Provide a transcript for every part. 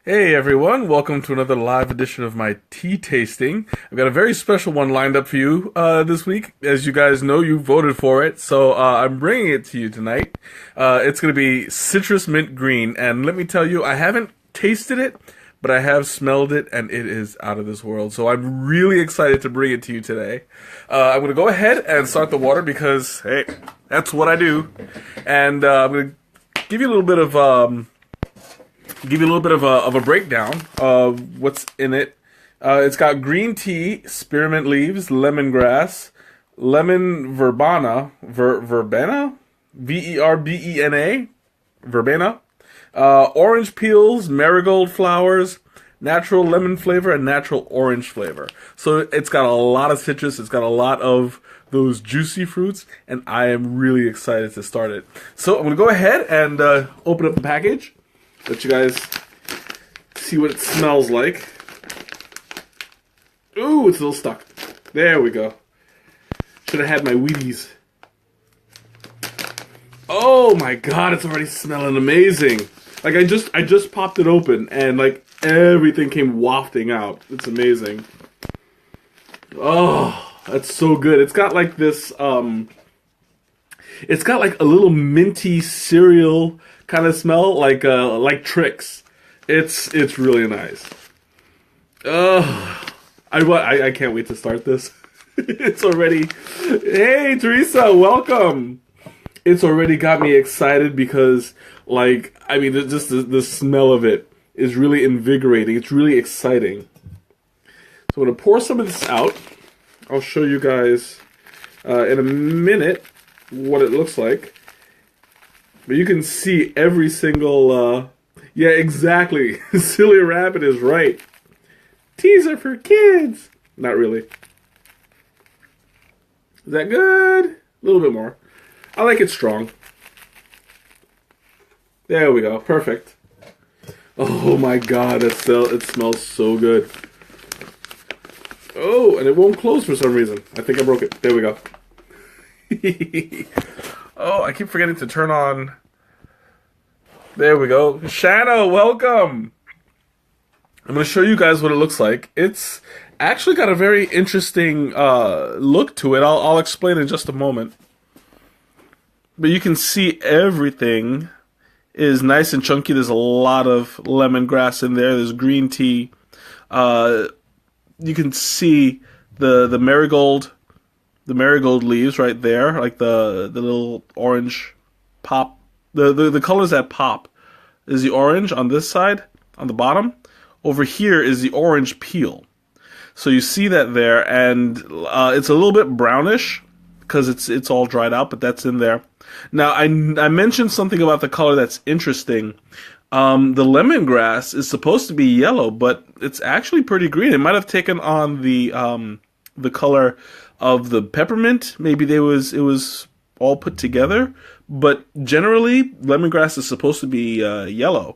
Hey everyone, welcome to another live edition of my tea tasting. I've got a very special one lined up for you this week. As you guys know, you voted for it, so I'm bringing it to you tonight. It's going to be citrus mint green, and let me tell you, I haven't tasted it, but I have smelled it, and it is out of this world. So I'm really excited to bring it to you today. I'm going to go ahead and start the water because, hey, that's what I do. And I'm going to give you a little bit of a breakdown of what's in it. It's got green tea, spearmint leaves, lemongrass, lemon verbena, verbena, verbena, orange peels, marigold flowers, natural lemon flavor, and natural orange flavor. So it's got a lot of citrus. It's got a lot of those juicy fruits, and I am really excited to start it. So I'm going to go ahead and open up the package. Let you guys see what it smells like. Ooh, it's a little stuck. There we go. Should have had my Wheaties. Oh my god, it's already smelling amazing. Like I just popped it open and like everything came wafting out. It's amazing. Oh, that's so good. It's got like this it's got like a little minty cereal kind of smell, like Trix. It's really nice. I can't wait to start this. It's already. Hey Teresa, welcome. It's already got me excited because, like, I mean, just the smell of it is really invigorating. It's really exciting. So I'm gonna pour some of this out. I'll show you guys in a minute what it looks like. But you can see every single, yeah, exactly. Silly Rabbit is right. Teas are for kids. Not really. Is that good? A little bit more. I like it strong. There we go. Perfect. Oh my god, it smells so good. Oh, and it won't close for some reason. I think I broke it. There we go. Oh, I keep forgetting to turn on. There we go. Shanna, welcome. I'm going to show you guys what it looks like. It's actually got a very interesting look to it. I'll explain in just a moment. But you can see everything is nice and chunky. There's a lot of lemongrass in there. There's green tea. You can see the marigold leaves right there, like the little orange pop. The colors that pop is the orange on this side, on the bottom. Over here is the orange peel. So you see that there, and it's a little bit brownish because it's all dried out, but that's in there. Now, I mentioned something about the color that's interesting. The lemongrass is supposed to be yellow, but it's actually pretty green. It might have taken on the color of the peppermint. Maybe it was all put together. But generally, lemongrass is supposed to be yellow.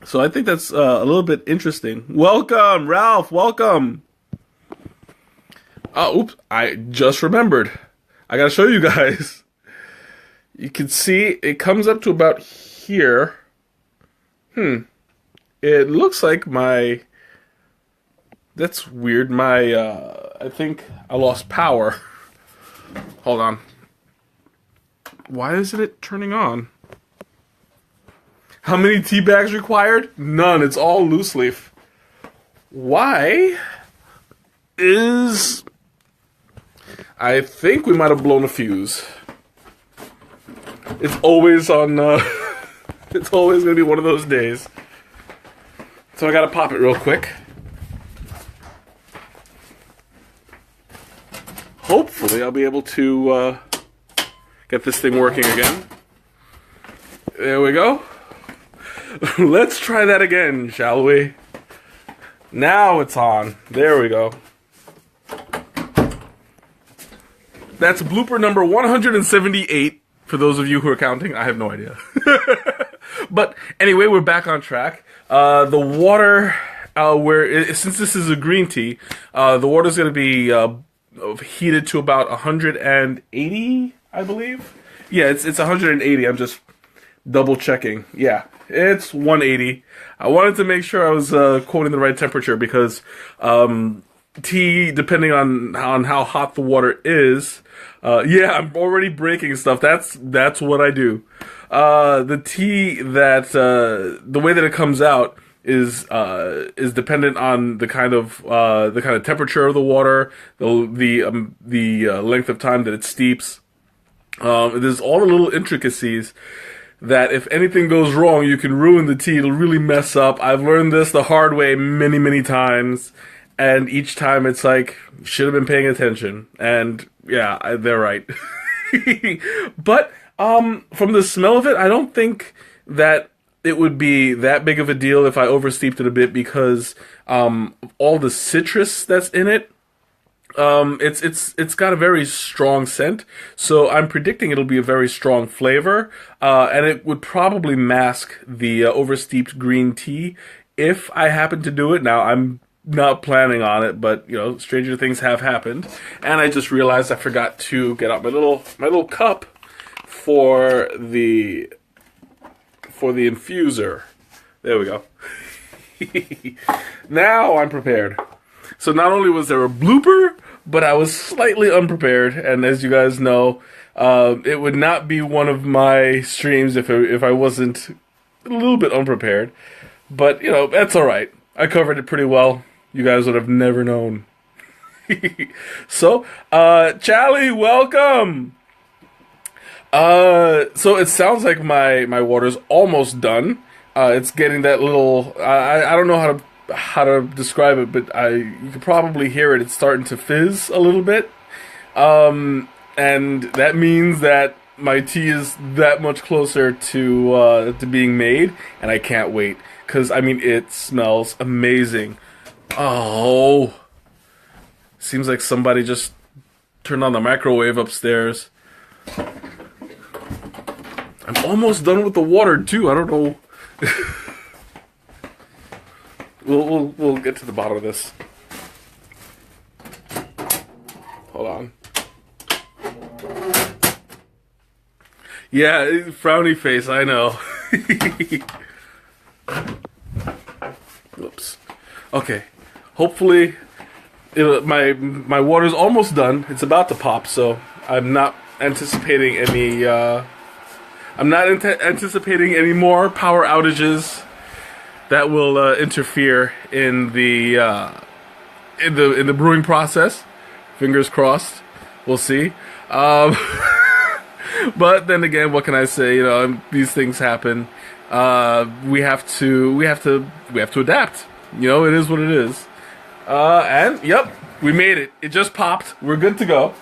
So I think that's a little bit interesting. Welcome, Ralph. Welcome. Oh, oops. I just remembered. I got to show you guys. You can see it comes up to about here. It looks like my... That's weird. I think I lost power. Hold on. Why isn't it turning on? How many tea bags required? None. It's all loose leaf. Why is... I think we might have blown a fuse. It's always on... It's always going to be one of those days. So I got to pop it real quick. Hopefully I'll be able to get this thing working again. There we go. Let's try that again, shall we? Now it's on. There we go. That's blooper number 178. For those of you who are counting, I have no idea. But anyway, we're back on track. The water, since this is a green tea, the water's going to be heated to about 180, I believe. Yeah, it's 180. I'm just double checking. Yeah, It's 180. I wanted to make sure I was quoting the right temperature because tea, depending on how hot the water is, yeah, I'm already breaking stuff. That's what I do. The tea that the way that it comes out is dependent on the kind of temperature of the water, the length of time that it steeps. There's all the little intricacies that if anything goes wrong, you can ruin the tea. It'll really mess up. I've learned this the hard way many, many times, and each time it's like, should have been paying attention. And yeah, they're right. But from the smell of it, I don't think that it would be that big of a deal if I oversteeped it a bit because all the citrus that's in it. It's got a very strong scent, so I'm predicting it'll be a very strong flavor, and it would probably mask the oversteeped green tea if I happen to do it. Now, I'm not planning on it, but you know, stranger things have happened, and I just realized I forgot to get out my little cup for the infuser. There we go. Now I'm prepared. So not only was there a blooper, but I was slightly unprepared, and as you guys know, it would not be one of my streams if I wasn't a little bit unprepared. But, you know, that's alright. I covered it pretty well. You guys would have never known. So, Charlie, welcome! So it sounds like my water's almost done. It's getting that little, I don't know how to describe it, but you can probably hear it. It's starting to fizz a little bit, and that means that my tea is that much closer to being made, and I can't wait because I mean it smells amazing. Oh, seems like somebody just turned on the microwave upstairs. I'm almost done with the water too. I don't know. We'll get to the bottom of this. Hold on. Yeah, frowny face, I know. Whoops. Okay. Hopefully, my water's almost done. It's about to pop, so I'm not anticipating any. Anticipating any more power outages that will interfere in the brewing process. Fingers crossed. We'll see. But then again, what can I say? You know, these things happen. We have to adapt. You know, it is what it is. And yep, we made it. It just popped. We're good to go.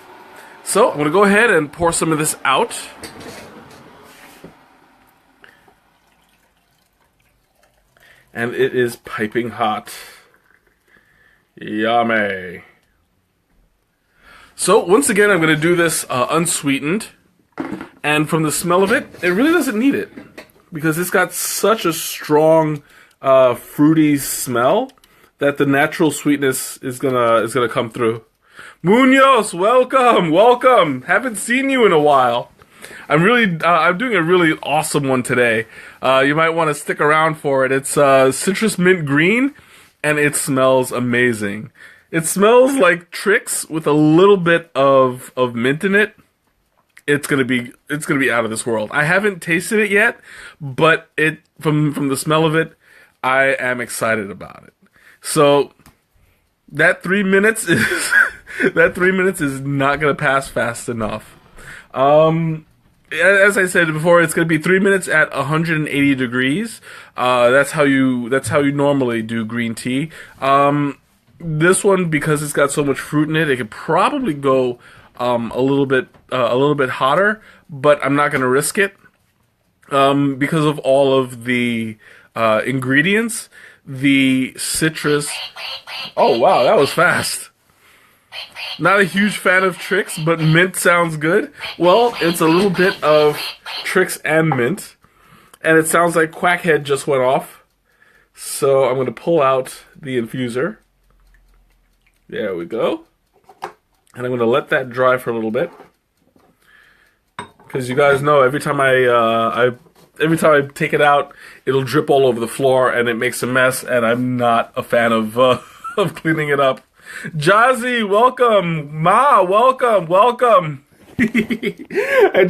So I'm gonna go ahead and pour some of this out. And it is piping hot. Yummy. So, once again, I'm going to do this unsweetened. And from the smell of it, it really doesn't need it. Because it's got such a strong, fruity smell that the natural sweetness is gonna come through. Munoz, welcome! Welcome! Haven't seen you in a while. I'm doing a really awesome one today. You might want to stick around for it. It's citrus mint green, and it smells amazing. It smells like Trix with a little bit of mint in it. It's gonna be out of this world. I haven't tasted it yet, but from the smell of it, I am excited about it. So that 3 minutes is not gonna pass fast enough. As I said before, it's going to be 3 minutes at 180 degrees. That's how you normally do green tea. This one, because it's got so much fruit in it, it could probably go a little bit hotter, but I'm not going to risk it because of all of the ingredients. The citrus. Oh wow, that was fast. Not a huge fan of Trix, but mint sounds good. Well, it's a little bit of Trix and mint. And it sounds like Quackhead just went off. So I'm going to pull out the infuser. There we go. And I'm going to let that dry for a little bit. Because you guys know, every time I every time I take it out, it'll drip all over the floor and it makes a mess. And I'm not a fan of of cleaning it up. Jazzy, welcome. Ma, welcome, welcome. And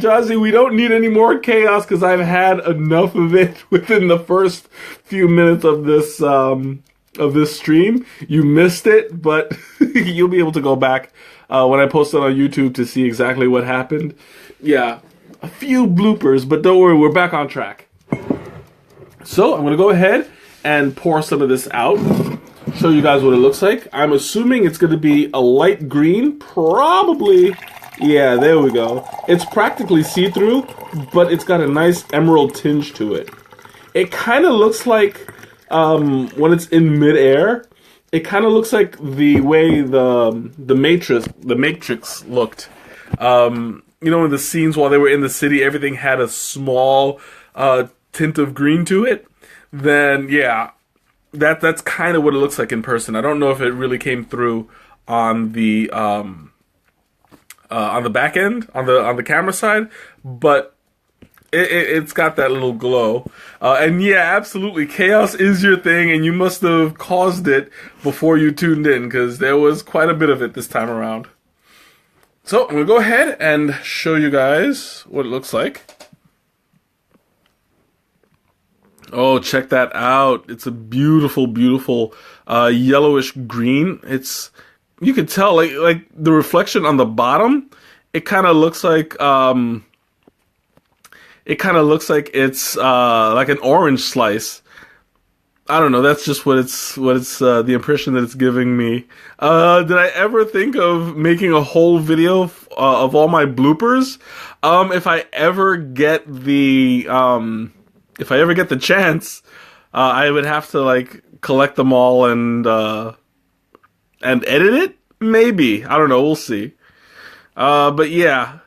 Jazzy, we don't need any more chaos because I've had enough of it within the first few minutes of this stream. You missed it, but you'll be able to go back when I post it on YouTube to see exactly what happened. Yeah, a few bloopers, but don't worry, we're back on track. So I'm gonna go ahead and pour some of this out. Show you guys what it looks like. I'm assuming it's gonna be a light green, probably. Yeah, there we go. It's practically see-through, but it's got a nice emerald tinge to it. It kind of looks like, when it's in midair, it kind of looks like the way the Matrix looked. You know, in the scenes while they were in the city, everything had a small tint of green to it. Then, yeah, that's kind of what it looks like in person. I don't know if it really came through on the back end, on the camera side, but it's got that little glow. And yeah, absolutely, chaos is your thing, and you must have caused it before you tuned in, because there was quite a bit of it this time around. So I'm going to go ahead and show you guys what it looks like. Oh, check that out. It's a beautiful, beautiful yellowish green. You could tell, like the reflection on the bottom, it kind of looks like it's like an orange slice. I don't know. That's just what it's the impression that it's giving me. Did I ever think of making a whole video of all my bloopers? If I ever get the chance, I would have to like collect them all and edit it. Maybe, I don't know. We'll see. But yeah,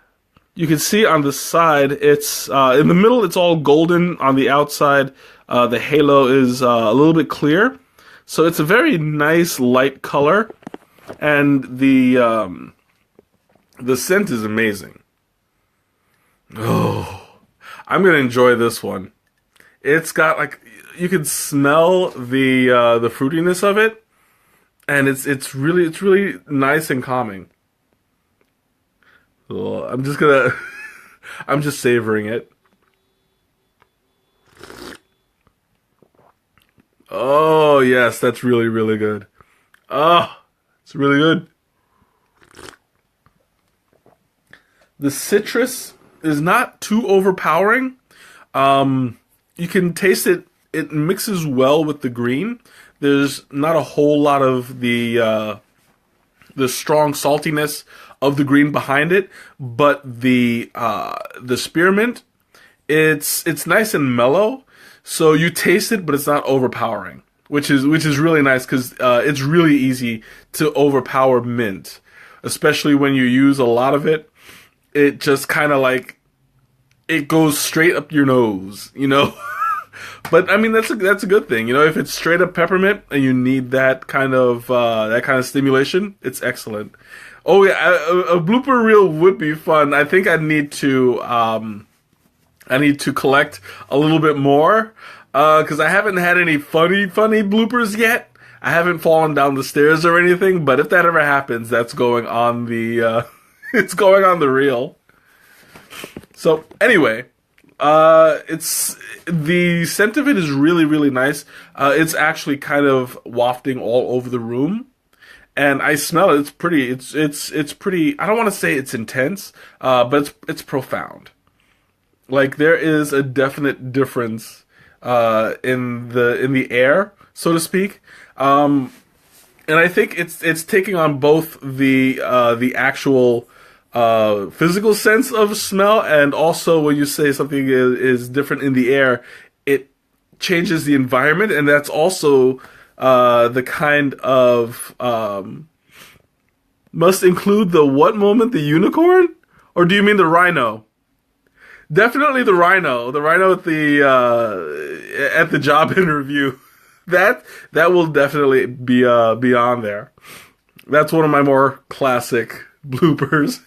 you can see on the side, it's in the middle. It's all golden. On the outside, the halo is a little bit clear, so it's a very nice light color, and the scent is amazing. Oh, I'm gonna enjoy this one. It's got like, you can smell the fruitiness of it, and it's really nice and calming. So I'm just savoring it. Oh, yes, that's really, really good. Oh, it's really good. The citrus is not too overpowering. You can taste it. It mixes well with the green. There's not a whole lot of the strong saltiness of the green behind it, but the spearmint, it's nice and mellow. So you taste it, but it's not overpowering, which is really nice, because it's really easy to overpower mint, especially when you use a lot of it. It just kind of like, it goes straight up your nose, you know. But I mean, that's a good thing, you know. If it's straight up peppermint and you need that kind of stimulation, it's excellent. Oh yeah, a blooper reel would be fun. I think I need to collect a little bit more, because I haven't had any funny bloopers yet. I haven't fallen down the stairs or anything, but if that ever happens, that's going on the it's going on the reel. So anyway, it's, the scent of it is really, really nice. It's actually kind of wafting all over the room, and I smell it. It's pretty. It's pretty. I don't want to say it's intense, but it's profound. Like, there is a definite difference in the air, so to speak. And I think it's taking on both the actual physical sense of smell, and also when you say something is different in the air, it changes the environment, and that's also the kind of must include the what moment, the unicorn, or do you mean the rhino? Definitely the rhino at the job interview. That will definitely be on there. That's one of my more classic bloopers.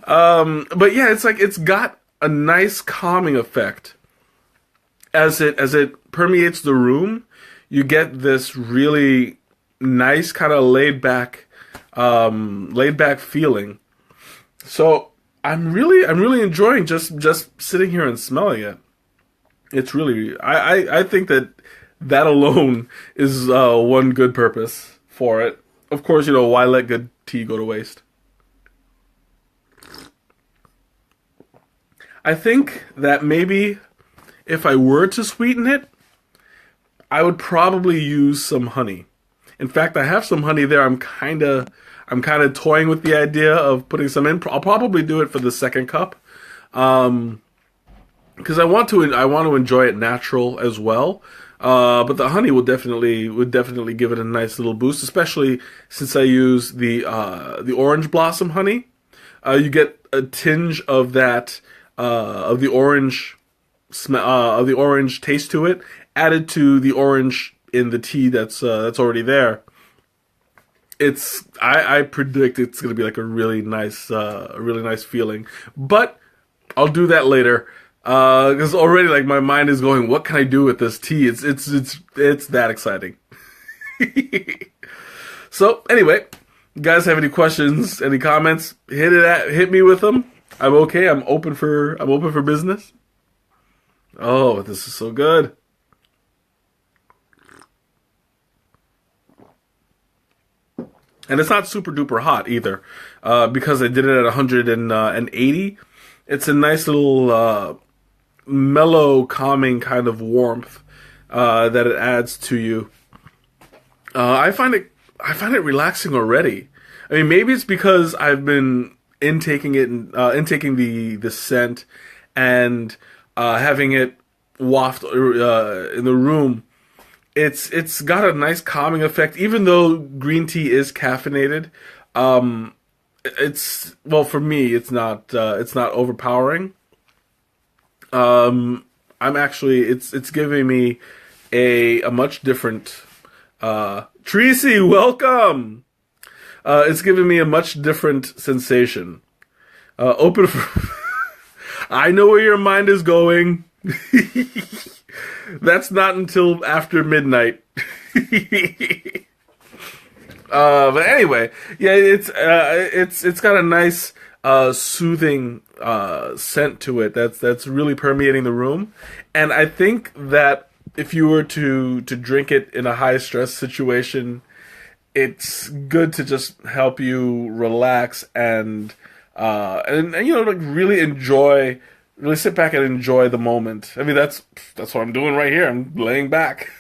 But yeah, it's like, it's got a nice calming effect as it permeates the room. You get this really nice kind of laid back feeling. So I'm really enjoying just sitting here and smelling it. It's really, I think that alone is one good purpose for it. Of course, why let good tea go to waste? I think that maybe if I were to sweeten it, I would probably use some honey. In fact, I have some honey there. I'm kind of toying with the idea of putting some in. I'll probably do it for the second cup, because I want to enjoy it natural as well. But the honey would definitely give it a nice little boost, especially since I use the orange blossom honey. You get a tinge of that of the orange of the orange taste to it, added to the orange in the tea that's already there. I predict it's going to be like a really nice feeling. But I'll do that later. Because already, like, my mind is going, what can I do with this tea? It's that exciting. So anyway, you guys have any questions, any comments? Hit me with them. I'm okay. I'm open for business. Oh, this is so good. And it's not super duper hot either, because I did it at 180. It's a nice little mellow, calming kind of warmth that it adds to you. I find it relaxing already. I mean, maybe it's because I've been intaking the scent and having it waft in the room. It's got a nice calming effect, even though green tea is caffeinated. For me, it's not overpowering. It's giving me a much different, Tracy, welcome. It's giving me a much different sensation. Open for, I know where your mind is going. That's not until after midnight. But anyway, yeah, it's got a nice soothing scent to it that's really permeating the room. And I think that if you were to drink it in a high stress situation, it's good to just help you relax and like really sit back and enjoy the moment. I mean, that's what I'm doing right here. I'm laying back.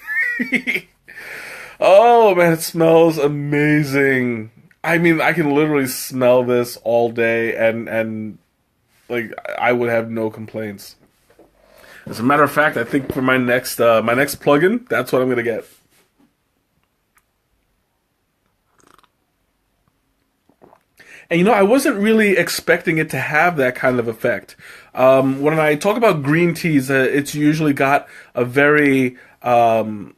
Oh man, it smells amazing. I mean, I can literally smell this all day and like I would have no complaints. As a matter of fact, I think for my next plugin, that's what I'm gonna get. And I wasn't really expecting it to have that kind of effect. When I talk about green teas, it's usually got a very green,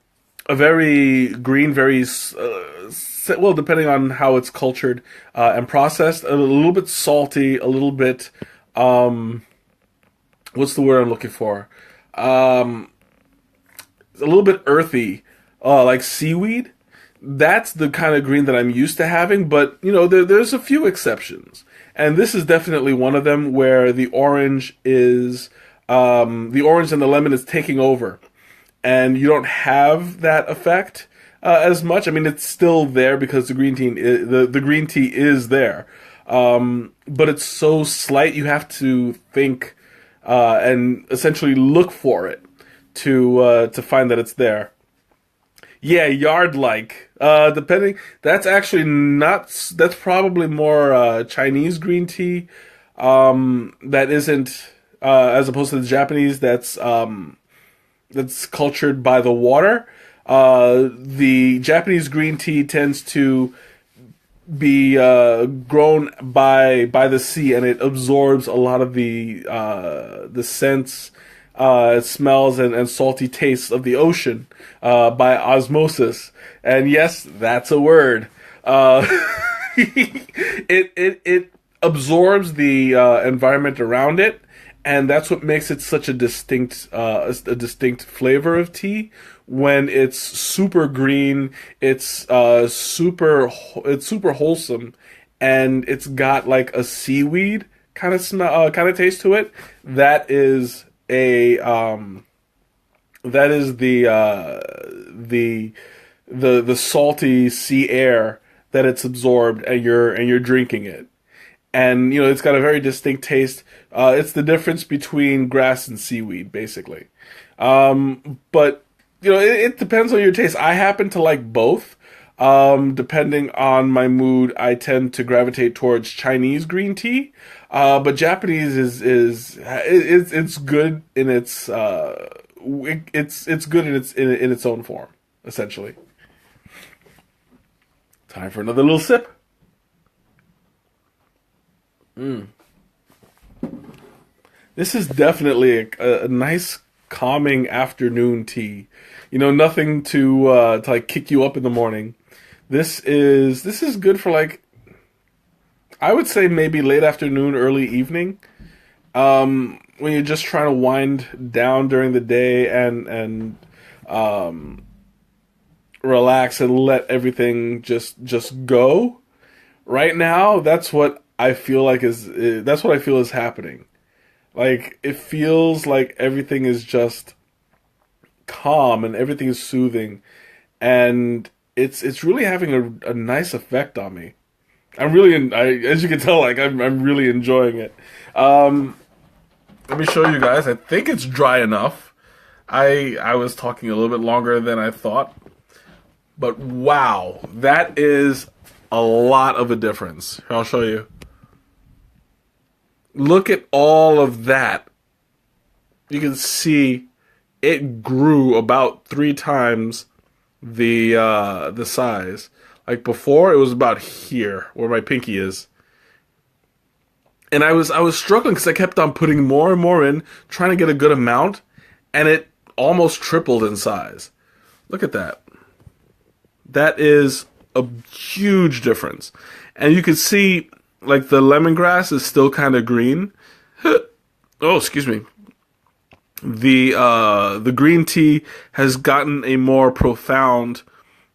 well, depending on how it's cultured and processed, a little bit salty, a little bit, what's the word I'm looking for? A little bit earthy, like seaweed. That's the kind of green that I'm used to having, but there's a few exceptions, and this is definitely one of them where the orange and the lemon is taking over, and you don't have that effect as much. I mean, it's still there because the green tea is there, but it's so slight you have to think and essentially look for it to find that it's there. Yeah, yard-like. Depending, that's probably more Chinese green tea. That isn't, as opposed to the Japanese, that's cultured by the water. The Japanese green tea tends to be grown by the sea, and it absorbs a lot of the scents, smells, and salty tastes of the ocean by osmosis. And yes, that's a word. It absorbs the environment around it and that's what makes it such a distinct flavor of tea. When it's super green, it's super wholesome, and it's got like a seaweed kind of smell, kind of taste to it. That is a that is the salty sea air that it's absorbed, and you're drinking it. And it's got a very distinct taste. It's the difference between grass and seaweed, basically. But it depends on your taste. I happen to like both. Depending on my mood, I tend to gravitate towards Chinese green tea. But Japanese it's good in it's good in its own form, essentially. Time for another little sip. This is definitely a nice calming afternoon tea. Nothing to like kick you up in the morning. This is good for, like, I would say maybe late afternoon, early evening. When you're just trying to wind down during the day and relax and let everything just go. Right now, that's what I feel is happening. Like, it feels like everything is just calm and everything is soothing, and it's really having a nice effect on me. As you can tell, like, I'm really enjoying it. Let me show you guys. I think it's dry enough. I was talking a little bit longer than I thought, but wow, that is a lot of a difference. Here, I'll show you. Look at all of that. You can see it grew about 3 times the size. Like, before, it was about here, where my pinky is. And I was struggling because I kept on putting more and more in, trying to get a good amount, and it almost tripled in size. Look at that. That is a huge difference. And you can see, like, the lemongrass is still kind of green. Oh, excuse me. The green tea has gotten a more profound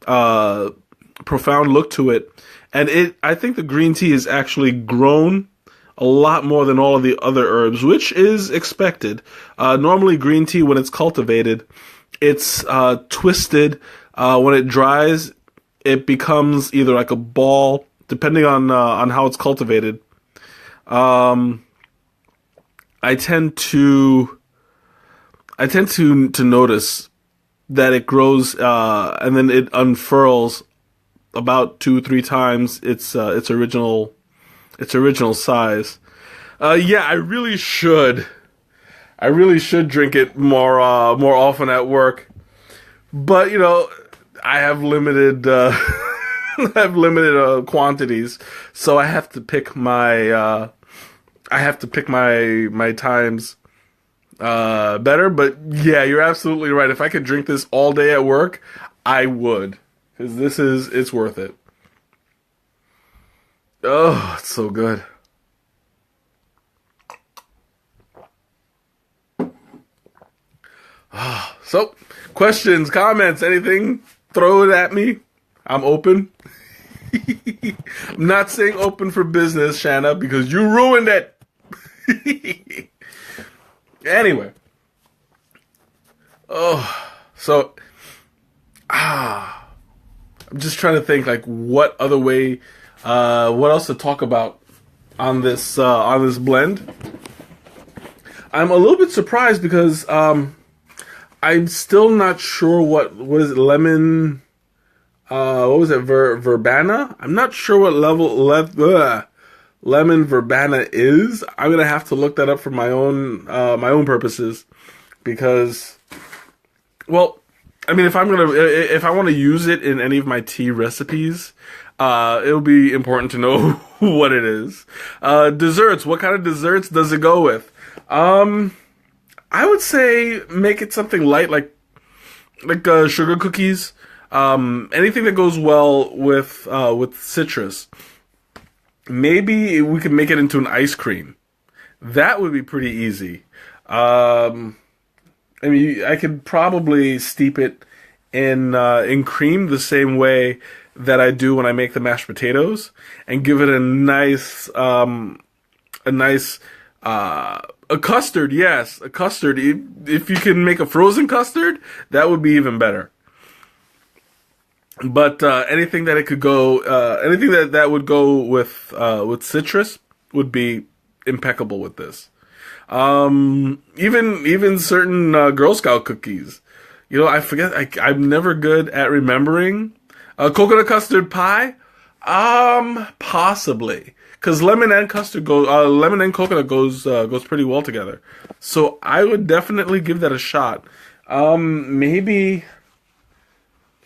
look to it, and I think the green tea is actually grown a lot more than all of the other herbs, which is expected. Normally, green tea, when it's cultivated, it's twisted. When it dries, it becomes either like a ball, depending on how it's cultivated. I tend to notice that it grows and then it unfurls about 2-3 times its original size. Yeah, I really should drink it more often at work, but I have limited quantities, so I have to pick my times better. But yeah, you're absolutely right. If I could drink this all day at work, I would, because it's worth it. Oh, it's so good. So, questions, comments, anything, throw it at me. I'm open. I'm not saying open for business, Shanna, because you ruined it. Anyway. So, I'm just trying to think, like, what other way, what else to talk about on this blend. I'm a little bit surprised because, I'm still not sure what is it, lemon, what was it, verbena? I'm not sure what level, lemon verbena is. I'm gonna have to look that up for my own purposes, because, well, I mean, if I want to use it in any of my tea recipes, it'll be important to know what it is. Desserts. What kind of desserts does it go with? I would say make it something light, like sugar cookies. Anything that goes well with citrus. Maybe we could make it into an ice cream. That would be pretty easy. Um, I mean, I could probably steep it in cream the same way that I do when I make the mashed potatoes, and give it a nice a custard. Yes, a custard. If you can make a frozen custard, that would be even better. But anything that it could go, anything that would go with citrus would be impeccable with this. Even certain Girl Scout cookies. You know, I forget. I'm never good at remembering. Coconut custard pie. Possibly, because lemon and coconut goes pretty well together. So I would definitely give that a shot. Maybe.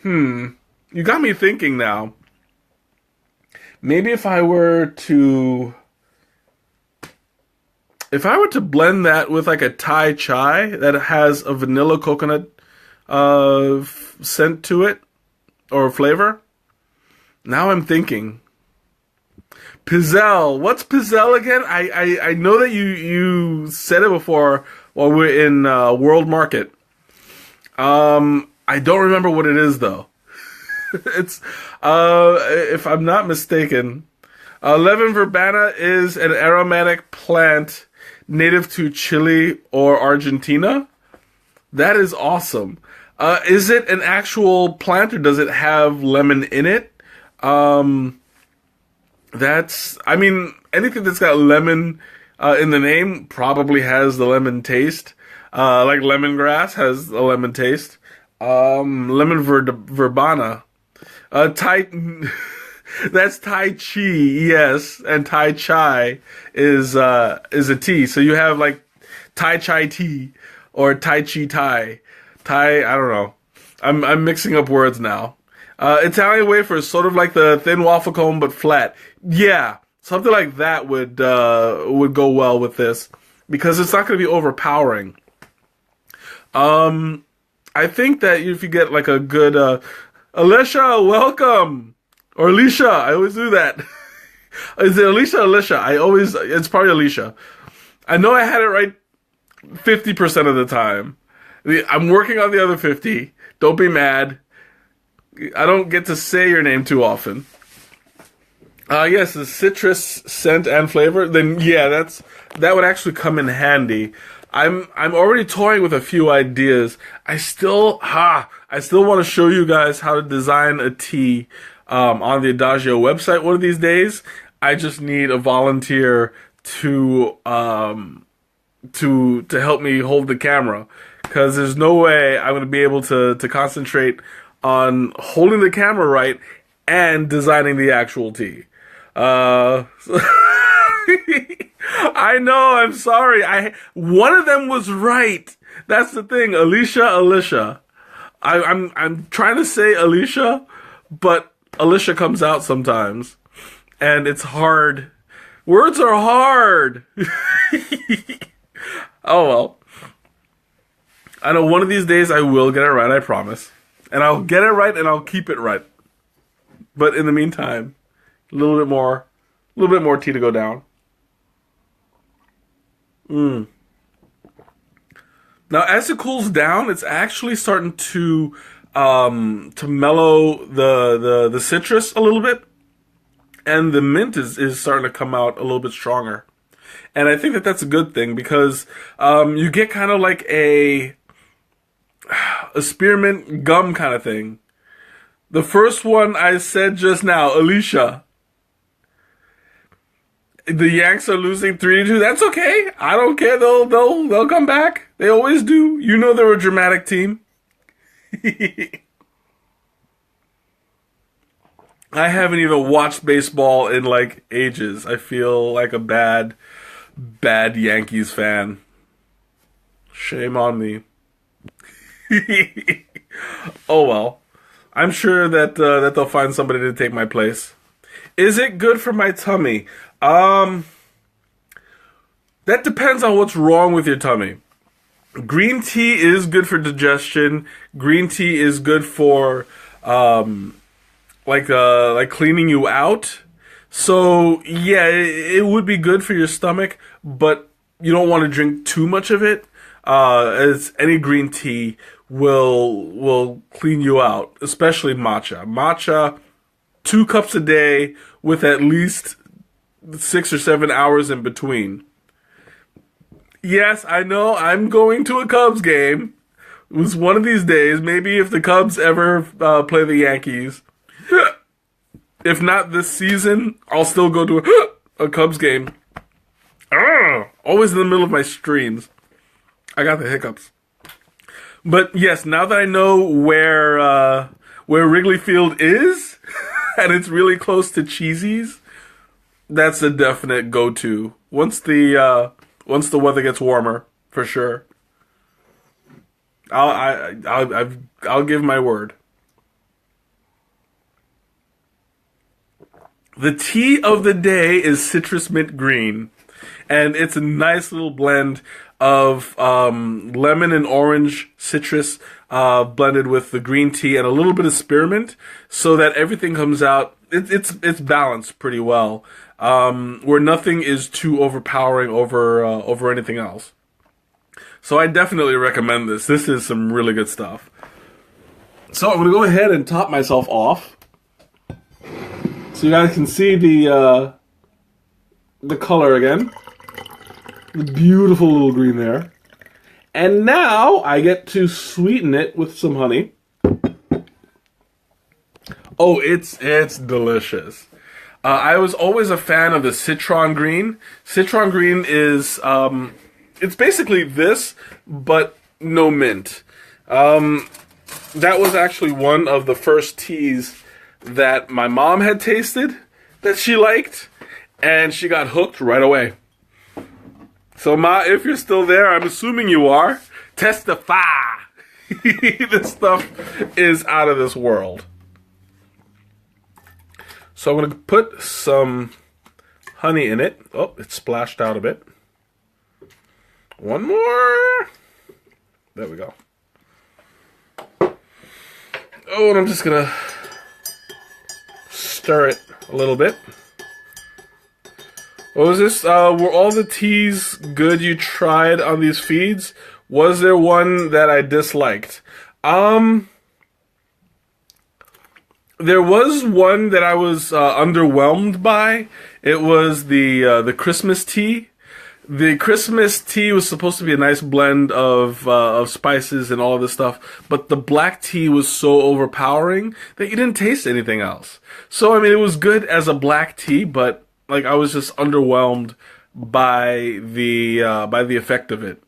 You got me thinking now. Maybe if I were to blend that with like a Thai chai that has a vanilla coconut scent to it or flavor. Now I'm thinking. Pizzelle. What's Pizzelle again? I know that you said it before while we're in World Market. I don't remember what it is though. It's if I'm not mistaken, lemon verbena is an aromatic plant native to Chile or Argentina. That is awesome. Is it an actual plant or does it have lemon in it? I mean, anything that's got lemon in the name probably has the lemon taste. Like lemongrass has a lemon taste. Verbena. Thai, that's Tai Chi, yes, and Tai Chai is a tea. So you have like Tai Chai tea or Tai Chi Thai. Thai, I don't know. I'm mixing up words now. Italian wafer is sort of like the thin waffle cone but flat. Yeah, something like that would go well with this because it's not going to be overpowering. I think that if you get like a good Alicia, welcome, or Alicia, I always do that. Is it Alicia or Alicia? It's probably Alicia. I know I had it right 50% of the time. I'm working on the other 50. Don't be mad. I don't get to say your name too often. Yes, the citrus scent and flavor. Then yeah, that would actually come in handy. I'm already toying with a few ideas. I still want to show you guys how to design a tea on the Adagio website one of these days. I just need a volunteer to help me hold the camera, because there's no way I'm going to be able to concentrate on holding the camera right and designing the actual tea. I know, I'm sorry. One of them was right. That's the thing. Alicia. I'm trying to say Alicia, but Alicia comes out sometimes. And it's hard. Words are hard. Oh well. I know one of these days I will get it right, I promise. And I'll get it right and I'll keep it right. But in the meantime, a little bit more tea to go down. Now, as it cools down, it's actually starting to mellow the citrus a little bit, and the mint is starting to come out a little bit stronger. And I think that that's a good thing because you get kind of like a spearmint gum kind of thing. The first one I said just now, Alicia. The Yanks are losing 3-2. That's okay. I don't care. They'll come back. They always do. You know they're a dramatic team. I haven't even watched baseball in like ages. I feel like a bad Yankees fan. Shame on me. Oh well. I'm sure that they'll find somebody to take my place. Is it good for my tummy? That depends on what's wrong with your tummy. Green tea is good for digestion. Green tea is good for like cleaning you out. So yeah, it would be good for your stomach, but you don't want to drink too much of it, as any green tea will clean you out, especially matcha. Matcha, 2 cups a day with at least 6 or 7 hours in between. Yes, I know I'm going to a Cubs game. It was one of these days. Maybe if the Cubs ever play the Yankees. If not this season, I'll still go to a Cubs game. Always in the middle of my streams. I got the hiccups. But yes, now that I know where Wrigley Field is, and it's really close to Cheesy's, that's a definite go-to. Once the weather gets warmer, for sure. I'll give my word. The tea of the day is citrus mint green, and it's a nice little blend of lemon and orange citrus blended with the green tea and a little bit of spearmint, so that everything comes out. It's balanced pretty well, where nothing is too overpowering over anything else. So I definitely recommend this. This is some really good stuff. So I'm gonna go ahead and top myself off, so you guys can see the color again. The beautiful little green there. And now I get to sweeten it with some honey. Oh, it's delicious. I was always a fan of the citron green. Citron green is it's basically this, but no mint. That was actually one of the first teas that my mom had tasted that she liked, and she got hooked right away. So, Ma, if you're still there, I'm assuming you are, testify. This stuff is out of this world. So I'm going to put some honey in it. Oh, it splashed out a bit. One more. There we go. Oh, and I'm just going to stir it a little bit. What was this? Were all the teas good you tried on these feeds? Was there one that I disliked? There was one that I was underwhelmed by. It was the Christmas tea. The Christmas tea was supposed to be a nice blend of spices and all of this stuff, but the black tea was so overpowering that you didn't taste anything else. So I mean, it was good as a black tea, but like I was just underwhelmed by the effect of it.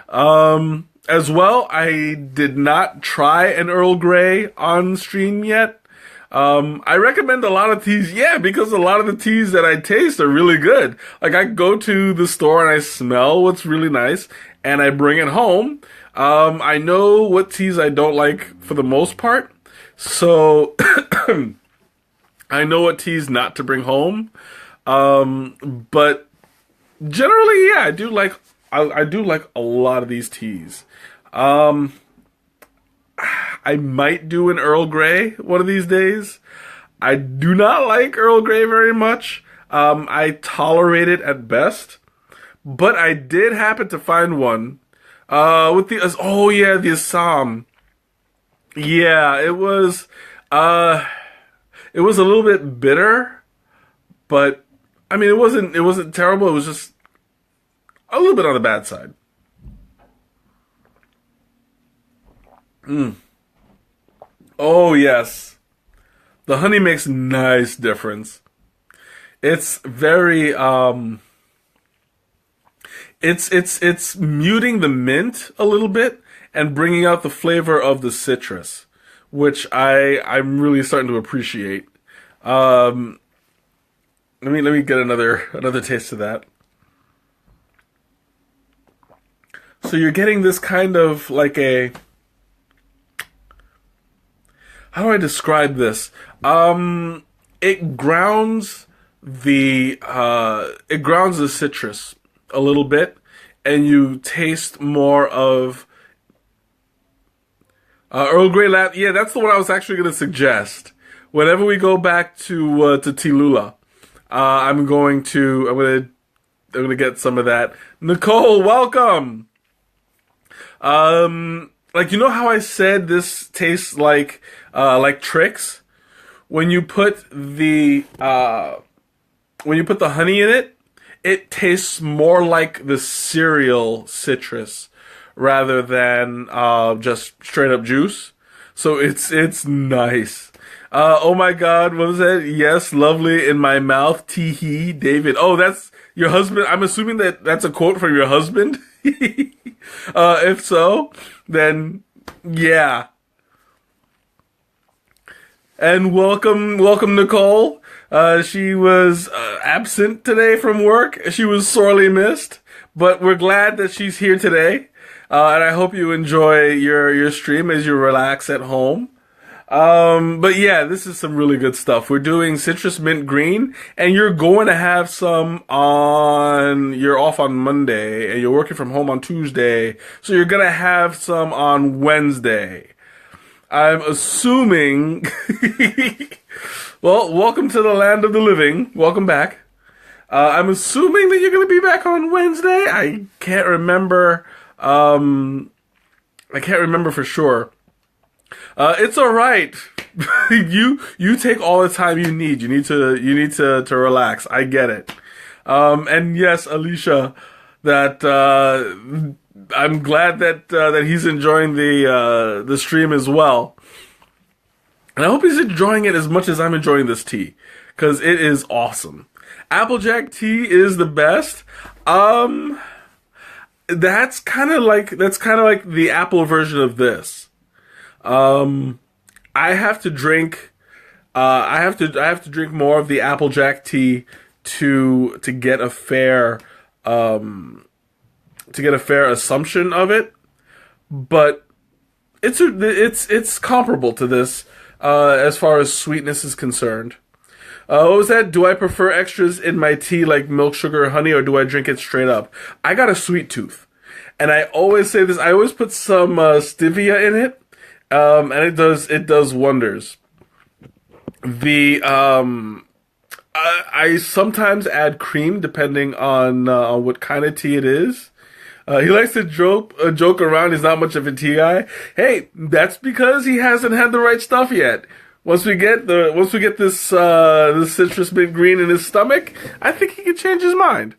As well, I did not try an Earl Grey on stream yet. I recommend a lot of teas, yeah, because a lot of the teas that I taste are really good. Like, I go to the store and I smell what's really nice, and I bring it home. I know what teas I don't like for the most part, so I know what teas not to bring home. But generally, yeah, I do like a lot of these teas. I might do an Earl Grey one of these days. I do not like Earl Grey very much. I tolerate it at best. But I did happen to find one with the Assam. Yeah, it was a little bit bitter, but I mean it wasn't terrible. It was just a little bit on the bad side. Oh yes, the honey makes a nice difference. It's very it's muting the mint a little bit and bringing out the flavor of the citrus, which I'm really starting to appreciate. Let me get another taste of that. So you're getting this kind of like a, how do I describe this? It grounds the citrus a little bit, and you taste more of Earl Grey latte. Yeah, that's the one I was actually going to suggest. Whenever we go back to Tallulah, I'm gonna get some of that Nicole, welcome. Like, you know how I said this tastes like tricks? When you put the honey in it, it tastes more like the cereal citrus rather than just straight up juice. So it's nice. Oh my God, what was that? Yes, lovely in my mouth. Tee hee, David. Oh, that's your husband. I'm assuming that that's a quote from your husband. If so, then yeah. And welcome Nicole. She was absent today from work. She was sorely missed, but we're glad that she's here today. And I hope you enjoy your stream as you relax at home. But yeah, this is some really good stuff. We're doing citrus mint green, and you're going to have some you're off on Monday, and you're working from home on Tuesday, so you're gonna have some on Wednesday. I'm assuming, well, welcome to the land of the living. Welcome back. I'm assuming that you're gonna be back on Wednesday. I can't remember, for sure. It's all right. You take all the time you need. You need to relax. I get it. And yes, Alicia, that I'm glad that he's enjoying the stream as well. And I hope he's enjoying it as much as I'm enjoying this tea, because it is awesome. Applejack tea is the best. That's kind of like the apple version of this. I have to drink more of the Applejack tea to get a fair assumption of it, but it's comparable to this as far as sweetness is concerned. What was that? Do I prefer extras in my tea like milk, sugar, or honey, or do I drink it straight up? I got a sweet tooth, and I always say this. I always put some stevia in it. And it does wonders. I sometimes add cream depending on what kind of tea it is. He likes to joke around. He's not much of a tea guy. Hey, that's because he hasn't had the right stuff yet. Once we get this citrus mint green in his stomach, I think he can change his mind.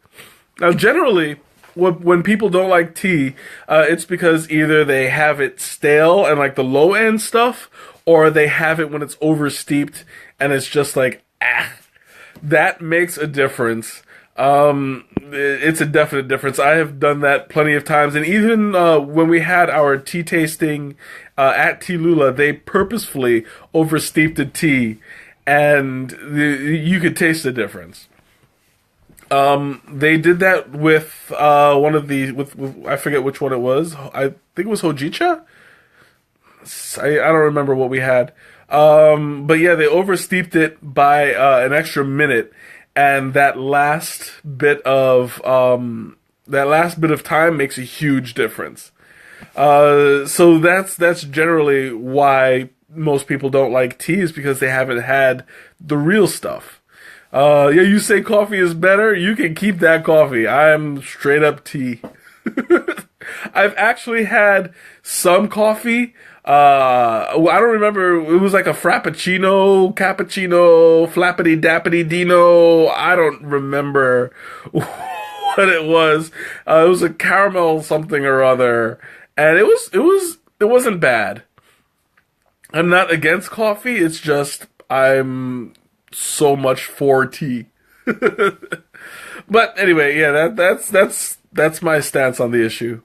Now, generally, when people don't like tea, it's because either they have it stale and like the low end stuff, or they have it when it's over steeped and it's just like, that makes a difference. It's a definite difference. I have done that plenty of times, and even when we had our tea tasting at Tea Lula, they purposefully over steeped the tea, and you could taste the difference. They did that with one of the with I forget which one it was. I think it was Hojicha. I don't remember what we had. But yeah, they oversteeped it by an extra minute, and that last bit of time makes a huge difference. So that's generally why most people don't like tea, is because they haven't had the real stuff. Yeah, you say coffee is better? You can keep that coffee. I'm straight up tea. I've actually had some coffee. I don't remember. It was like a frappuccino, cappuccino, flappity dappity dino. I don't remember what it was. It was a caramel something or other, and it wasn't bad. I'm not against coffee. It's just I'm so much for tea. But anyway, yeah, that's my stance on the issue.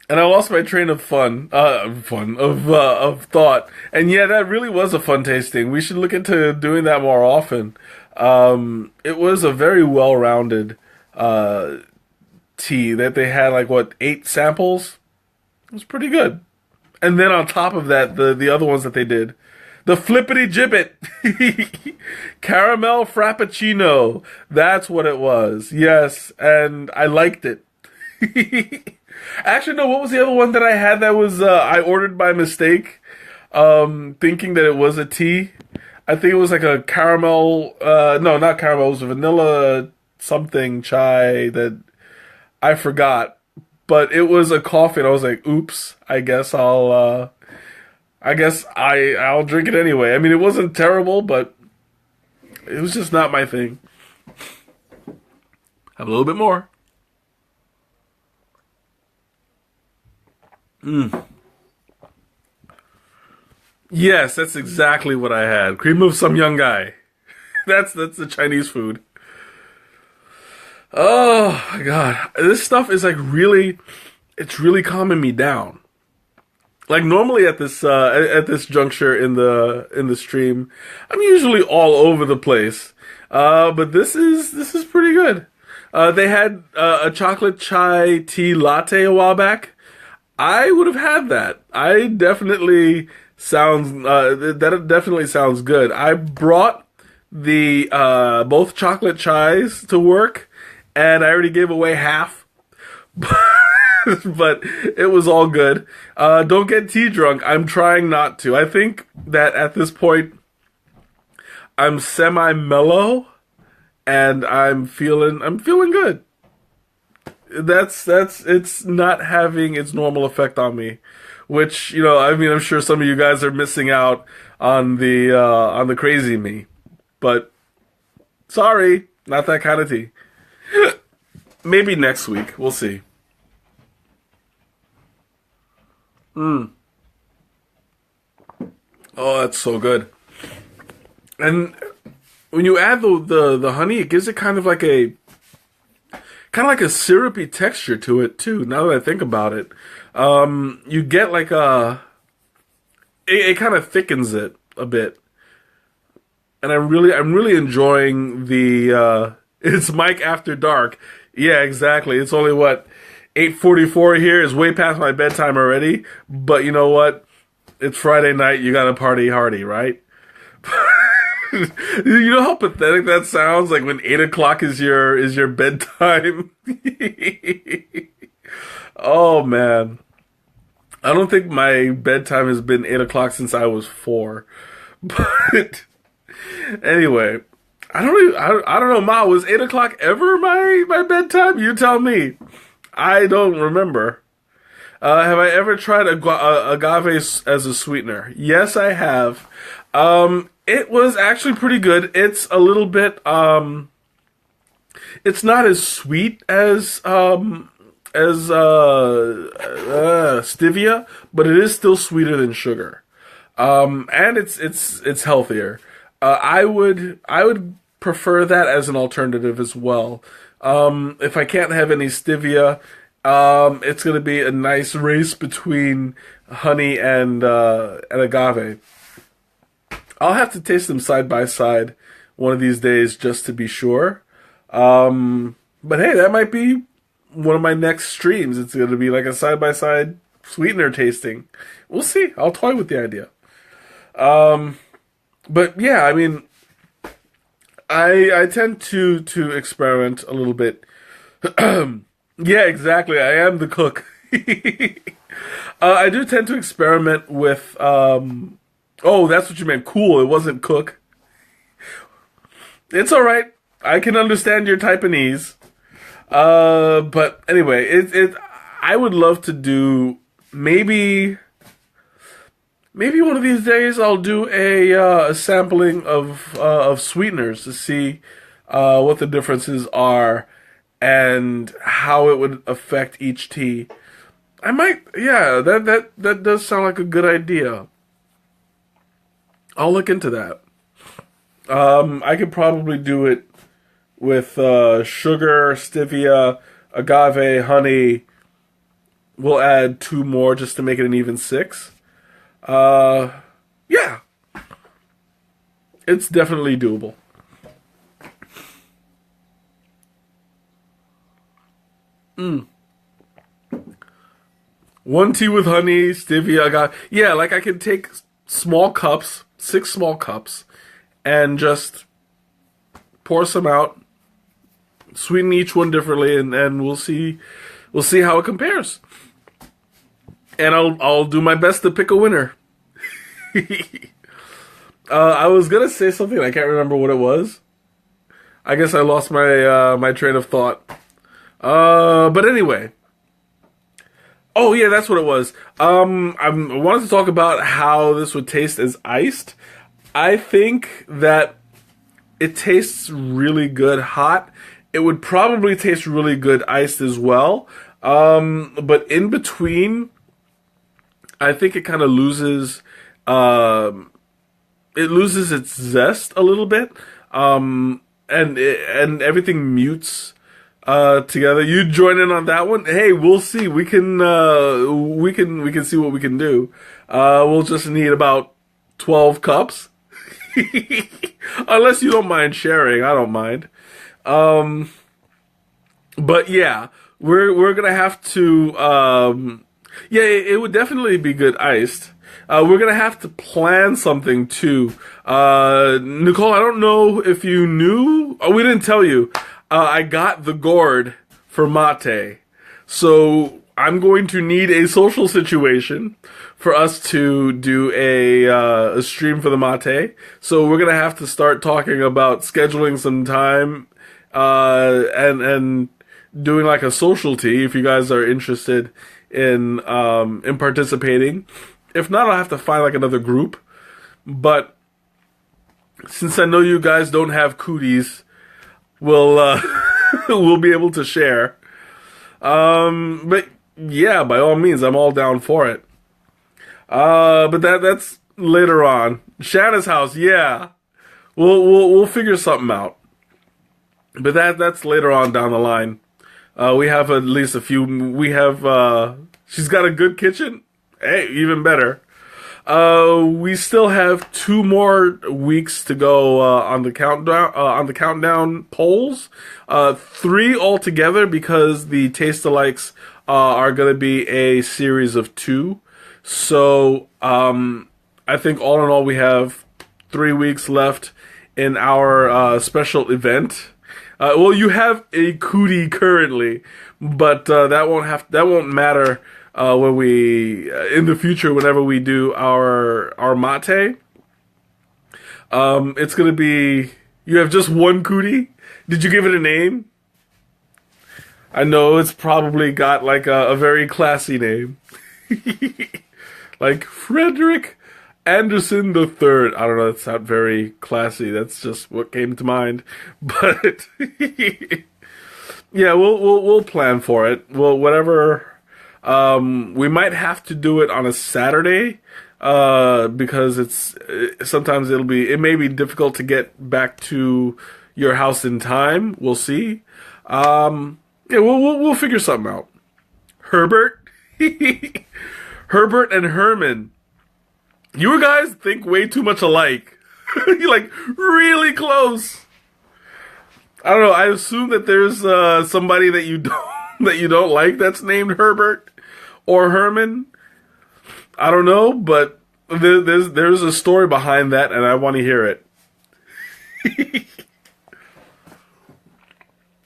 And I lost my train of of thought. And yeah, that really was a fun tasting. We should look into doing that more often. It was a very well-rounded tea that they had, like, 8 samples? It was pretty good. And then on top of that, the other ones that they did. The flippity gibbet. Caramel frappuccino. That's what it was. Yes, and I liked it. Actually, no, what was the other one that I had that was, I ordered by mistake, thinking that it was a tea? I think it was like a caramel, no, not caramel, it was a vanilla something chai that I forgot, but it was a coffee, and I was like, "Oops, I guess I'll drink it anyway." I mean, it wasn't terrible, but it was just not my thing. Have a little bit more. Yes, that's exactly what I had. Cream of some young guy. That's the Chinese food. Oh my god, this stuff is like really, it's really calming me down. Like normally at this juncture in the stream, I'm usually all over the place. But this is pretty good. They had a chocolate chai tea latte a while back. I would have had that. I definitely sounds that definitely sounds good. I brought the both chocolate chais to work, and I already gave away half. But it was all good. Don't get tea drunk. I'm trying not to. I think that at this point, I'm semi mellow, and I'm feeling good. That's it's not having its normal effect on me, which I mean I'm sure some of you guys are missing out on the crazy me, but sorry, not that kind of tea. Maybe next week, we'll see. Oh, that's so good. And when you add the honey, it gives it kind of like a syrupy texture to it too. Now that I think about it, you get like it kind of thickens it a bit, and I'm really enjoying the. It's Mike After Dark. Yeah, exactly. It's only what 8:44 here. Is way past my bedtime already. But you know what? It's Friday night. You got to party hardy, right? You know how pathetic that sounds? Like when 8 o'clock is your bedtime. Oh man, I don't think my bedtime has been 8 o'clock since I was 4. But anyway, I don't know, Ma. Was 8 o'clock ever my bedtime? You tell me. I don't remember. Have I ever tried agave as a sweetener? Yes, I have. It was actually pretty good. It's a little bit. It's not as sweet as stevia, but it is still sweeter than sugar. And it's healthier. I would prefer that as an alternative as well. If I can't have any stevia, it's going to be a nice race between honey and agave. I'll have to taste them side by side one of these days just to be sure. But hey, that might be one of my next streams. It's going to be like a side by side sweetener tasting. We'll see. I'll toy with the idea. But yeah, I mean, I tend to experiment a little bit. Yeah, exactly. I am the cook. I do tend to experiment with. Oh, that's what you meant. Cool. It wasn't cook. It's all right. I can understand your Taiwanese. But anyway, I would love to do maybe one of these days. I'll do a sampling of sweeteners to see what the differences are and how it would affect each tea. I might, yeah, that does sound like a good idea. I'll look into that. I could probably do it with sugar, stevia, agave, honey. We'll add 2 more just to make it an even 6. Yeah. It's definitely doable. One tea with honey, stevia, agave. Yeah, like I can take small cups, 6 small cups, and just pour some out, sweeten each one differently, and we'll see how it compares. And I'll do my best to pick a winner. I was gonna say something, I can't remember what it was. I guess I lost my my train of thought. But anyway. Oh yeah, that's what it was. I wanted to talk about how this would taste as iced. I think that it tastes really good hot. It would probably taste really good iced as well. But in between, I think it kind of loses. It loses its zest a little bit, and everything mutes together. You join in on that one. Hey, we'll see. We can see what we can do. We'll just need about 12 cups, unless you don't mind sharing. I don't mind. But yeah, we're gonna have to. Yeah, it would definitely be good iced. We're gonna have to plan something too. Nicole, I don't know if you knew. Oh, we didn't tell you. I got the gourd for mate, so I'm going to need a social situation for us to do a stream for the mate. So we're gonna have to start talking about scheduling some time, and doing like a social tea if you guys are interested in participating. If not, I'll have to find like another group. But since I know you guys don't have cooties, we'll we'll be able to share. But yeah, by all means, I'm all down for it. But that's later on. Shanna's house, yeah. We'll figure something out. But that's later on down the line. We have at least a few. We have. She's got a good kitchen. Hey, even better. We still have 2 more weeks to go on the countdown. On the countdown polls, 3 altogether because the taste alikes are going to be a series of 2. So I think all in all we have 3 weeks left in our special event. Well, you have a cootie currently, but that won't matter when we in the future whenever we do our mate. It's gonna be, you have just one cootie. Did you give it a name? I know it's probably got like a very classy name, like Frederick Anderson the Third. I don't know. That's not very classy. That's just what came to mind. But yeah, we'll plan for it. Well, whatever. We might have to do it on a Saturday because sometimes it may be difficult to get back to your house in time. We'll see. Yeah, we'll figure something out. Herbert, Herbert and Herman. You guys think way too much alike. You're like really close. I don't know. I assume that there's somebody that you don't like that's named Herbert or Herman. I don't know, but there's a story behind that, and I want to hear it.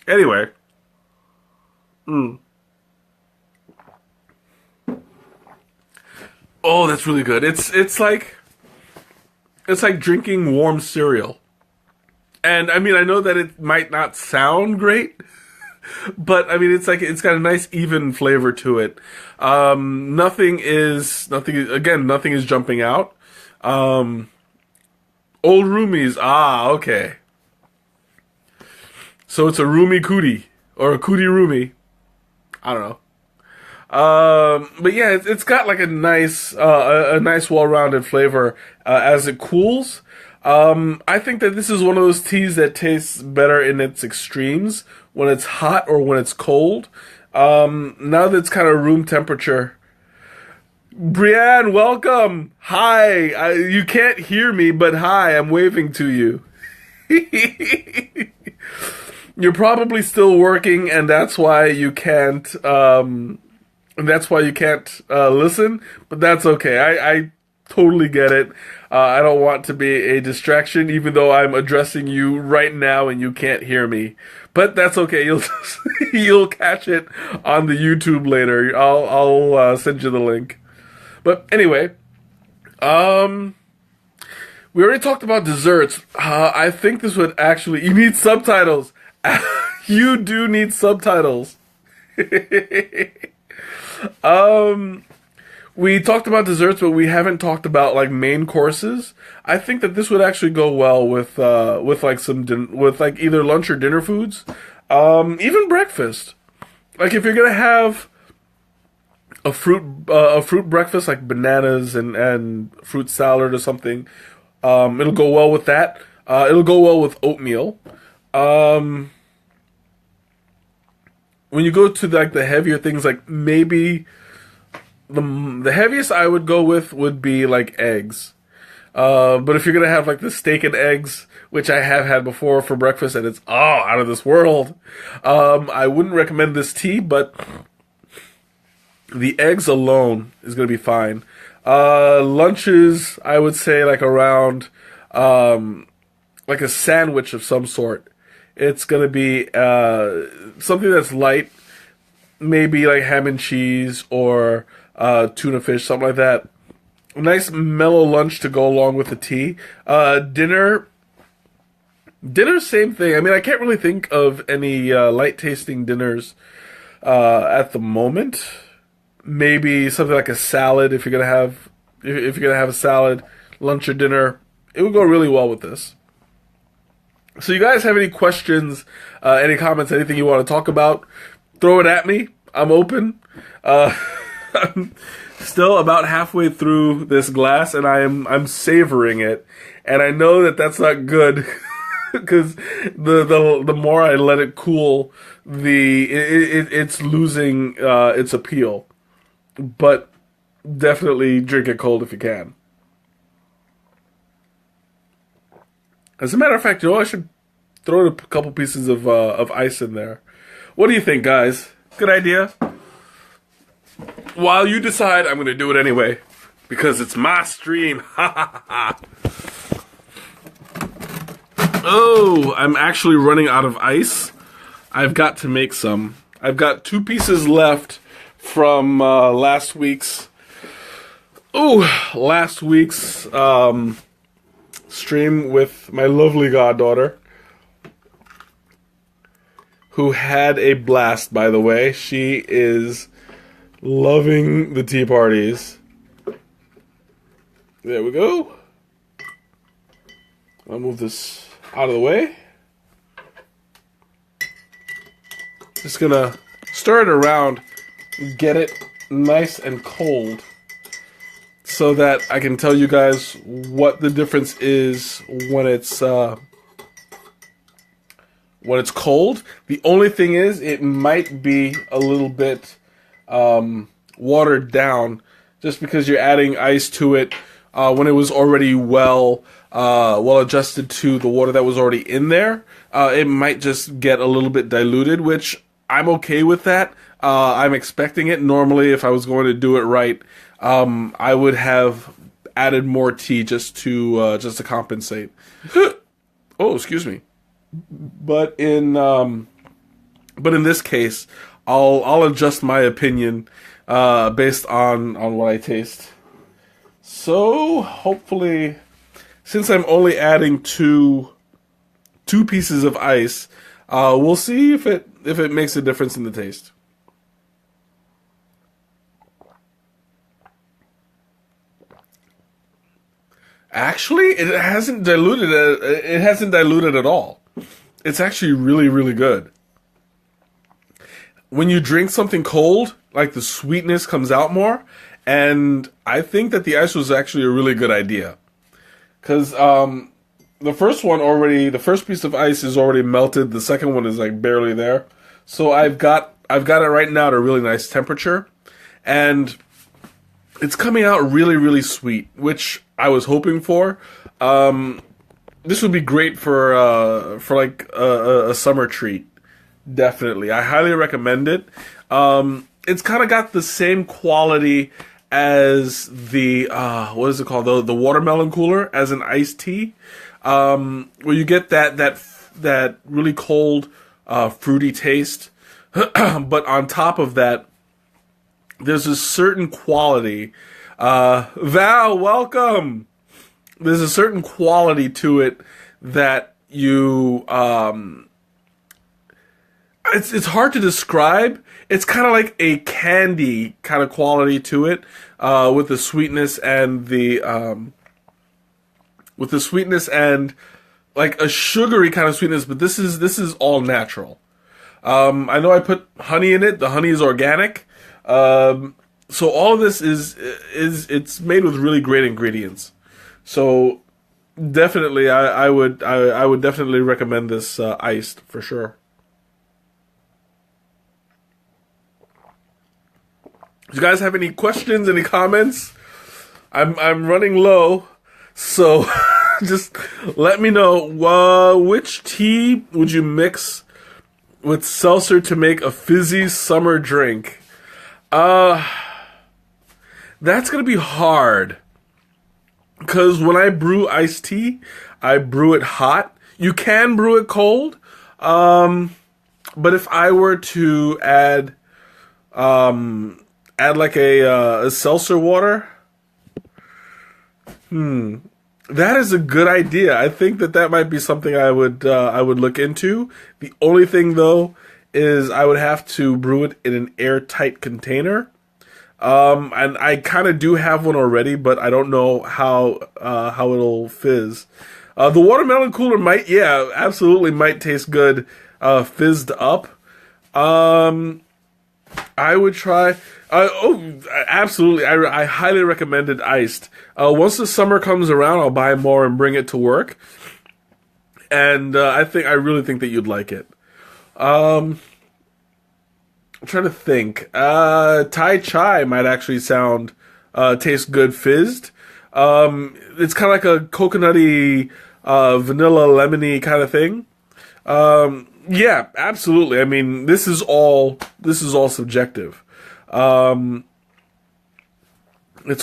Anyway. Oh, that's really good. It's like drinking warm cereal. And I mean, I know that it might not sound great, but I mean, it's got a nice even flavor to it. Nothing is jumping out. Old roomies. Ah, okay. So it's a roomie cootie or a cootie roomie. I don't know. But yeah, it's got like a nice well-rounded flavor as it cools. I think that this is one of those teas that tastes better in its extremes, when it's hot or when it's cold. Now that it's kind of room temperature. Brienne, welcome. Hi. You can't hear me, but hi, I'm waving to you. You're probably still working, and that's why you can't. Listen, but that's okay. I totally get it. I don't want to be a distraction, even though I'm addressing you right now and you can't hear me. But that's okay. You'll catch it on the YouTube later. I'll send you the link. But anyway, We already talked about desserts. I think this would actually... You need subtitles. You do need subtitles. We talked about desserts, but we haven't talked about like main courses. I think that this would actually go well with like either lunch or dinner foods, even breakfast. Like if you're gonna have a fruit breakfast like bananas and fruit salad or something, it'll go well with that. It'll go well with oatmeal. When you go to like the heavier things, like maybe the heaviest I would go with would be like eggs. But if you're gonna have like the steak and eggs, which I have had before for breakfast, and it's out of this world, I wouldn't recommend this tea. But the eggs alone is gonna be fine. Lunches, I would say like around like a sandwich of some sort. It's gonna be something that's light, maybe like ham and cheese or tuna fish, something like that. A nice mellow lunch to go along with the tea. Dinner, same thing. I mean, I can't really think of any light tasting dinners at the moment. Maybe something like a salad if you're gonna have a salad, lunch or dinner. It would go really well with this. So you guys have any questions, any comments, anything you want to talk about, throw it at me. I'm open. I'm still about halfway through this glass, and I'm savoring it. And I know that that's not good because the more I let it cool, it's losing its appeal. But definitely drink it cold if you can. As a matter of fact, I should throw a couple pieces of ice in there. What do you think, guys? Good idea? While you decide, I'm going to do it anyway. Because it's my stream. Ha ha ha. Oh, I'm actually running out of ice. I've got to make some. I've got 2 pieces left from last week's stream with my lovely goddaughter, who had a blast, by the way. She is loving the tea parties. There we go. I'll move this out of the way. Just gonna stir it around, get it nice and cold, so that I can tell you guys what the difference is when it's cold. The only thing is, it might be a little bit watered down, just because you're adding ice to it when it was already well adjusted to the water that was already in there. It might just get a little bit diluted, which I'm okay with that. I'm expecting it. Normally, if I was going to do it right, I would have added more tea just to compensate. Oh, excuse me. But in this case, I'll adjust my opinion based on what I taste. So hopefully, since I'm only adding two pieces of ice, we'll see if it makes a difference in the taste. Actually, it hasn't diluted. It hasn't diluted at all. It's actually really, really good. When you drink something cold, like the sweetness comes out more, and I think that the ice was actually a really good idea. Because the first piece of ice is already melted. The second one is like barely there. So I've got it right now at a really nice temperature, and it's coming out really, really sweet, which I was hoping for. This would be great for like a summer treat. Definitely, I highly recommend it. It's kind of got the same quality as the what is it called? The watermelon cooler as an iced tea, where you get that really cold, fruity taste, but on top of that, there's a certain quality. Val, welcome. there's a certain quality to it that you it's hard to describe. It's kind of like a candy kind of quality to it, with the sweetness and like a sugary kind of sweetness. But this is all natural. I know I put honey in it. The honey is organic. So all of this is it's made with really great ingredients. So definitely, I would definitely recommend this iced for sure. Do you guys have any questions? Any comments? I'm running low, so just let me know. Which tea would you mix with seltzer to make a fizzy summer drink? That's gonna be hard, because when I brew iced tea, I brew it hot. You can brew it cold, but if I were to add like a seltzer water, that is a good idea. I think that might be something I would look into. The only thing though is I would have to brew it in an airtight container. And I kind of do have one already, but I don't know how it'll fizz. The watermelon cooler absolutely might taste good, fizzed up. I would try. Absolutely. I highly recommend it iced. Once the summer comes around, I'll buy more and bring it to work. And I really think that you'd like it. I'm trying to think. Thai chai might actually taste good fizzed. It's kind of like a coconutty, vanilla lemony kind of thing. Yeah, absolutely. I mean, this is all subjective. It's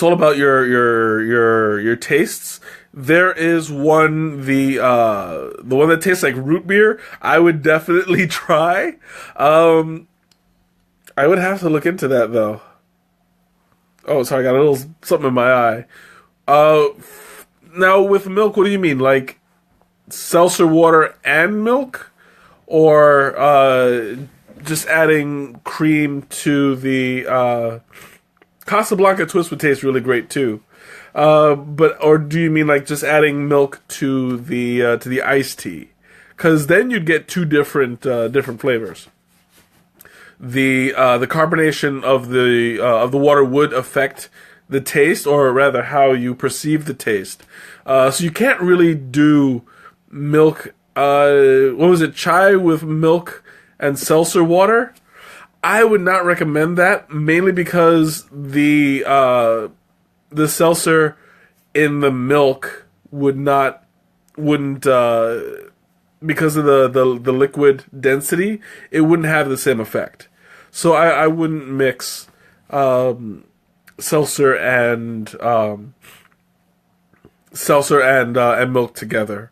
all about your tastes. There is one, the one that tastes like root beer. I would definitely try. I would have to look into that though. Oh, sorry, I got a little something in my eye. Now with milk, what do you mean? Like seltzer water and milk, or just adding cream to the Casablanca twist would taste really great too. Or do you mean like just adding milk to the iced tea? Because then you'd get two different flavors. The carbonation of the water would affect the taste, or rather how you perceive the taste. So you can't really do milk. What was it? Chai with milk and seltzer water? I would not recommend that, mainly because the seltzer in the milk wouldn't because of the liquid density, it wouldn't have the same effect. So I wouldn't mix seltzer and milk together.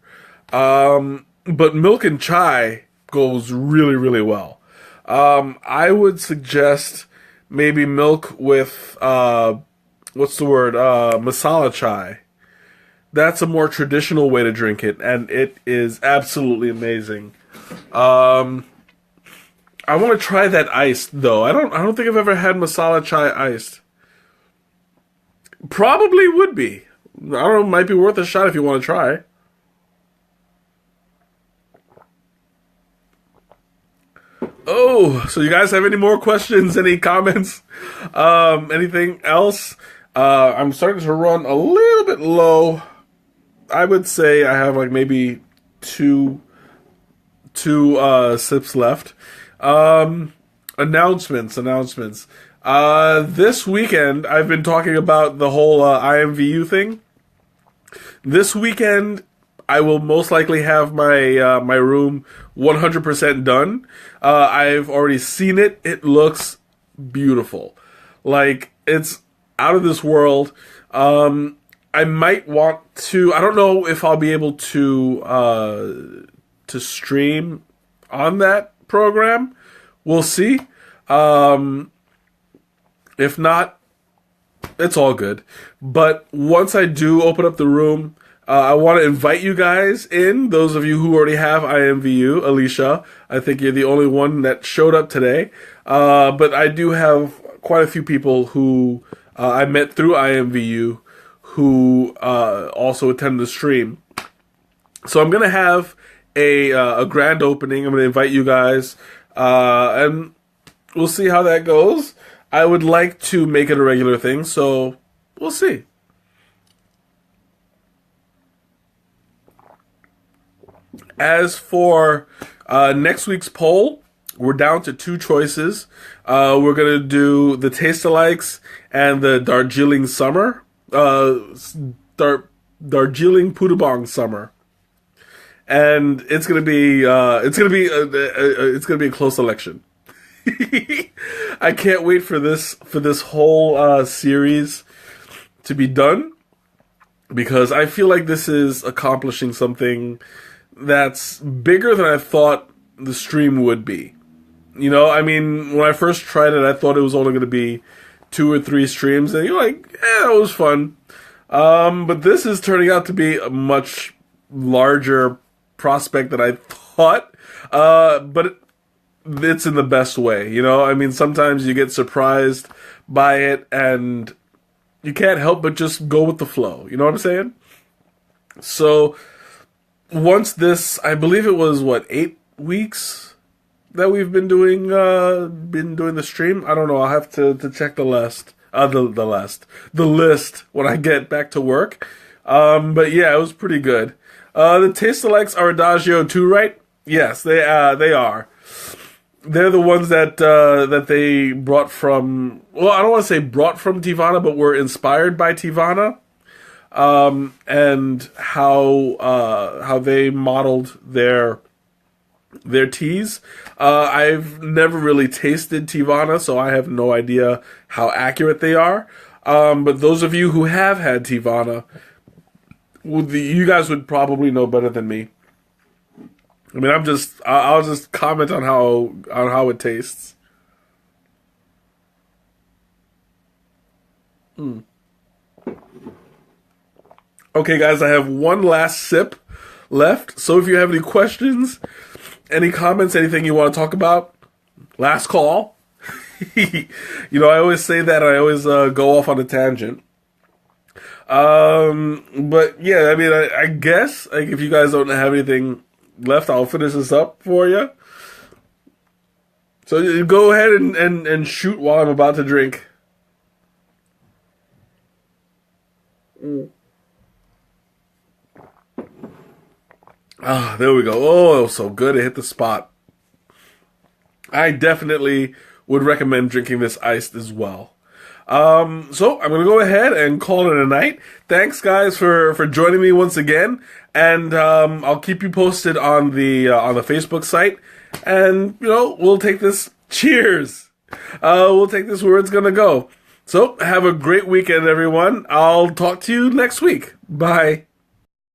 But milk and chai goes really, really well. I would suggest maybe milk with what's the word? Masala chai. That's a more traditional way to drink it, and it is absolutely amazing. I want to try that iced though. I don't think I've ever had masala chai iced. Probably would be. I don't know, might be worth a shot if you want to try. Oh, so you guys have any more questions, any comments, anything else? I'm starting to run a little bit low. I would say I have like maybe two sips left. Announcements. This weekend, I've been talking about the whole IMVU thing. This weekend, I will most likely have my my room 100% done. I've already seen it. It looks beautiful. Like, it's out of this world. I might want to. I don't know if I'll be able to stream on that program. We'll see. If not, it's all good. But once I do open up the room, I want to invite you guys in. Those of you who already have IMVU, Alicia, I think you're the only one that showed up today. But I do have quite a few people who I met through IMVU who also attend the stream. So I'm gonna have a grand opening. I'm gonna invite you guys, and we'll see how that goes. I would like to make it a regular thing, so we'll see. As for next week's poll, we're down to 2 choices. We're going to do the Taste-alikes and the Darjeeling Summer. Darjeeling Pudabong Summer. And it's going to be a close election. I can't wait for this whole series to be done, because I feel like this is accomplishing something that's bigger than I thought the stream would be. You know, I mean, when I first tried it, I thought it was only going to be 2 or 3 streams, and you're like, it was fun. But this is turning out to be a much larger prospect than I thought. But it's in the best way, you know? I mean, sometimes you get surprised by it, and you can't help but just go with the flow. You know what I'm saying? So once this, I believe it was 8 weeks that we've been doing the stream. I don't know. I'll have to check the list when I get back to work. But yeah, it was pretty good. The Taste-alikes are Adagio too, right? Yes, they are. They're the ones that they brought from. Well, I don't want to say brought from Tivana, but were inspired by Tivana. And how they modeled their teas. I've never really tasted Tivana, so I have no idea how accurate they are. But those of you who have had Tivana, you guys would probably know better than me. I mean, I'll just comment on how it tastes. Okay, guys, I have one last sip left. So if you have any questions, any comments, anything you want to talk about, last call. You know, I always say that. I always go off on a tangent. But yeah, I mean, I guess like, if you guys don't have anything left, I'll finish this up for you. So you go ahead and shoot while I'm about to drink. Ah, there we go. Oh, it was so good. It hit the spot. I definitely would recommend drinking this iced as well. So I'm going to go ahead and call it a night. Thanks, guys, for joining me once again. And I'll keep you posted on the Facebook site. And, you know, we'll take this. Cheers. We'll take this where it's going to go. So have a great weekend, everyone. I'll talk to you next week. Bye.